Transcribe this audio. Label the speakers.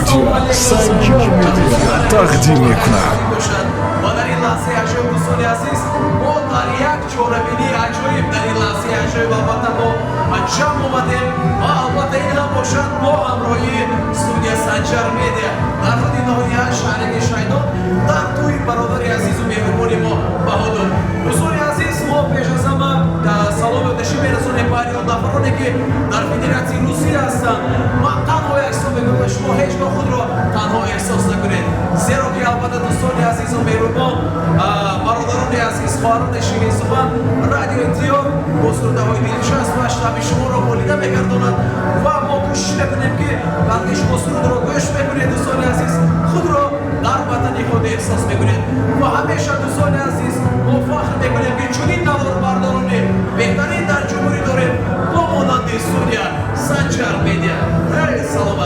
Speaker 1: медиа санҷар медиа тақдим мекунад.
Speaker 2: ва дар ин лаҳзаи аҷоиб дӯстони азиз, мо дар як чорабинии аҷоиб дар ин лаҳзаи аҷоиб албатта мо ҷамъ омадем ва албатта ин ҳам бошад бо ҳамроҳии студия санҷар медиа дар ҳуди ноҳия шаҳри шайдон дар тӯи бародари азизу меҳрубони мо баҳодур. дӯстони азиз, мо пеш аз ҳама салом ёддашӣ мерасонем ба ҳар он нафароне ки дар федератсияи русия ҳастанд. ман танҳо яксон мегӯям, шумо ҳеҷ гоҳ худро танҳо эҳсос накунед, зеро ки албатта дӯстони азизу меҳрубон, бародарони азиз, хоҳарони ширинзубан, радио Интиёр бо сурдаҳои дилчаспаш таби шуморо болида мегардонад ва мо кӯшиш мекунем ки вақте шумо сурудро гӯш мекунед, дӯстони азиз, худро дар ватани худ эҳсос мекунед ва ҳамеша дӯстони азиз мо фахр мекунем ки чунин наворбардорони беҳтарин дар ҷумҳурӣ дорем бо монанди студия санҷар медиа. Салом.